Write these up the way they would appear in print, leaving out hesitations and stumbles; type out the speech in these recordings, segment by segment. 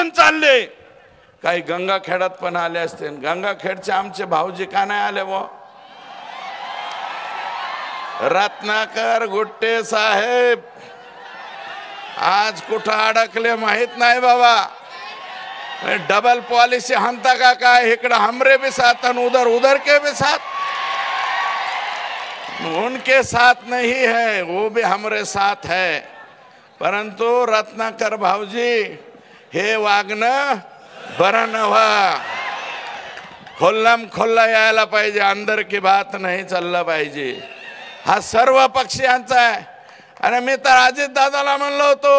निघून चालले. काही गंगाखेडात पण आले असते. गंगाखेडचे आमचे भाऊजी का नाही आले वो? रत्नाकर गुट्टे साहेब आज कुठं अडकले माहित नाही बाबा. डबल पॉलिसी हंता का काय? इकडे हमरे भी साथ और उधर उधर के भी साथ. उनके साथ नहीं है, वो भी हमारे साथ है. परंतु रत्नाकर भाऊजी हे वागणं बरं नव्हा. खोल्लम खोल्ला यायला पाहिजे, अंदर की बात नाही चाललं पाहिजे. हा सर्व पक्षीयांचा आहे. आणि मी तर अजित दादाला म्हणलो होतो,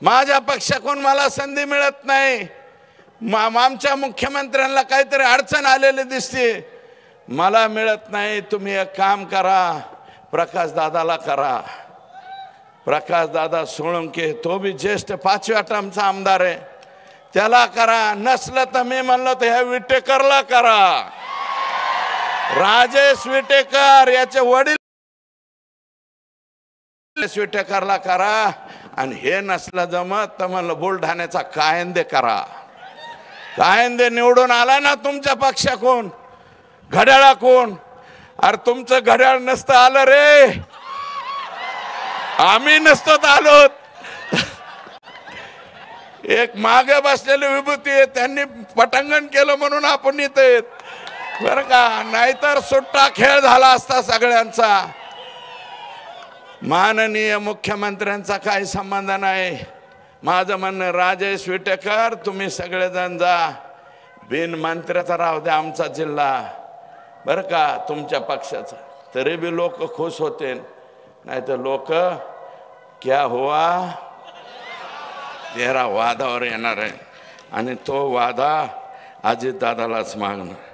माझ्या पक्षाकडून मला संधी मिळत नाही. आमच्या मुख्यमंत्र्यांना काहीतरी अडचण आलेली दिसते, मला मिळत नाही. तुम्ही एक काम करा, प्रकाश दादाला करा. प्रकाश दादा सोळंके तो भी ज्येष्ठ 5व्या टर्मचा आमदार आहे, त्याला करा. नसलं तर मी म्हणलं तर ह्या विटेकरला करा. राजेश विटेकर याचे वडील विटेकरला करा. आणि हे नसलं जमत तर म्हणलं बुलढाण्याचा कायंदे करा. कायंदे निवडून आला ना तुमच्या पक्षाकडून, घड्याळाकडून. अरे तुमचं घड्याळ नसतं आलं रे, आम्ही नसतो आलो. एक मागे बसलेले विभूती आहे, त्यांनी पटांगण केलं म्हणून आपण इथे येत बरं का. नाहीतर सुट्टा खेळ झाला असता सगळ्यांचा. माननीय मुख्यमंत्र्यांचा काही संबंध नाही. माझं म्हणणं राजेश विटेकर तुम्ही सगळेजण जा. बिन मंत्र्याचा राहू द्या आमचा जिल्हा बरं का, तुमच्या पक्षाचा. तरी बी लोक खुश होते. नाही तर लोक क्या हुआ तेरा वादावर येणार आहे. आणि तो वादा अजित दादालाच मागणार.